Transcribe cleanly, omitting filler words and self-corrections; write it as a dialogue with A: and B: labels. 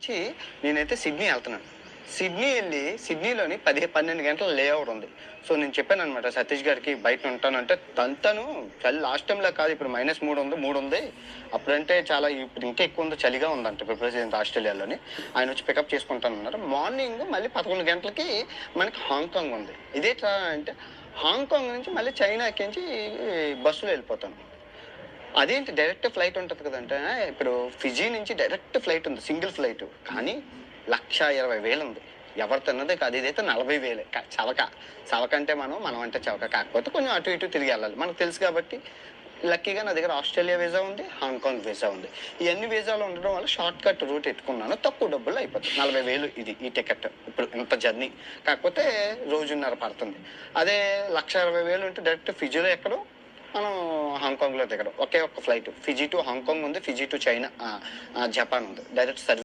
A: వచ్చి నేనైతే సిడ్నీ వెళ్తున్నాను. సిడ్నీ వెళ్ళి సిడ్నీలోని 12 గంటల లేఅవుట్ ఉంది. సో నేను చెప్పాను అనమాట సతీష్ గారికి బయట ఉంటానంటే తను చలి లాస్ట్ టైంలో కాదు, ఇప్పుడు -3 ఉంది, 3 ఉంది. అప్పుడంటే చాలా, ఇప్పుడు ఇంకా ఎక్కువ ఉంది, చలిగా ఉందంట ఇప్పుడు ప్రెసిడెంట్ ఆస్ట్రేలియాలోని. ఆయన వచ్చి పికప్ చేసుకుంటానన్నారు. మార్నింగ్ మళ్ళీ 11 గంటలకి మనకి హాంకాంగ్ ఉంది. ఇదేట్రా అంటే హాంకాంగ్ నుంచి మళ్ళీ చైనాకి నుంచి బస్సులో వెళ్ళిపోతాను. అదేంటి డైరెక్ట్ ఫ్లైట్ ఉంటుంది కదంటే, ఇప్పుడు ఫిజీ నుంచి డైరెక్ట్ ఫ్లైట్ ఉంది, సింగిల్ ఫ్లైట్. కానీ 1,20,000 ఉంది. ఎవరు తిన్నదే కాదు. ఇదైతే 40,000 చవక. చవక అంటే మనం అంటే చవక, కాకపోతే కొంచెం అటు ఇటు తిరిగి వెళ్ళాలి, మనకు తెలుసు కాబట్టి. లక్కీగా నా దగ్గర ఆస్ట్రేలియా వీసా ఉంది, హాంకాంగ్ వీసా ఉంది. ఇవన్నీ వీసాలు ఉండడం వల్ల షార్ట్ కట్ రూట్ ఎట్టుకున్నాను. తక్కువ డబ్బులు అయిపోతుంది. 40,000 ఇది ఈ టికెట్. ఇప్పుడు ఇంత జర్నీ కాకపోతే రోజున్నర పడుతుంది. అదే 1,20,000 ఉంటే డైరెక్ట్ ఫిజీలో ఎక్కడో మనం హాంకాంగ్లో దిగడం. ఒకే ఒక్క ఫ్లైట్ ఫిజీ టు హాంకాంగ్ ఉంది, ఫిజీ టు చైనా, జపాన్ ఉంది, డైరెక్ట్ సర్వీస్.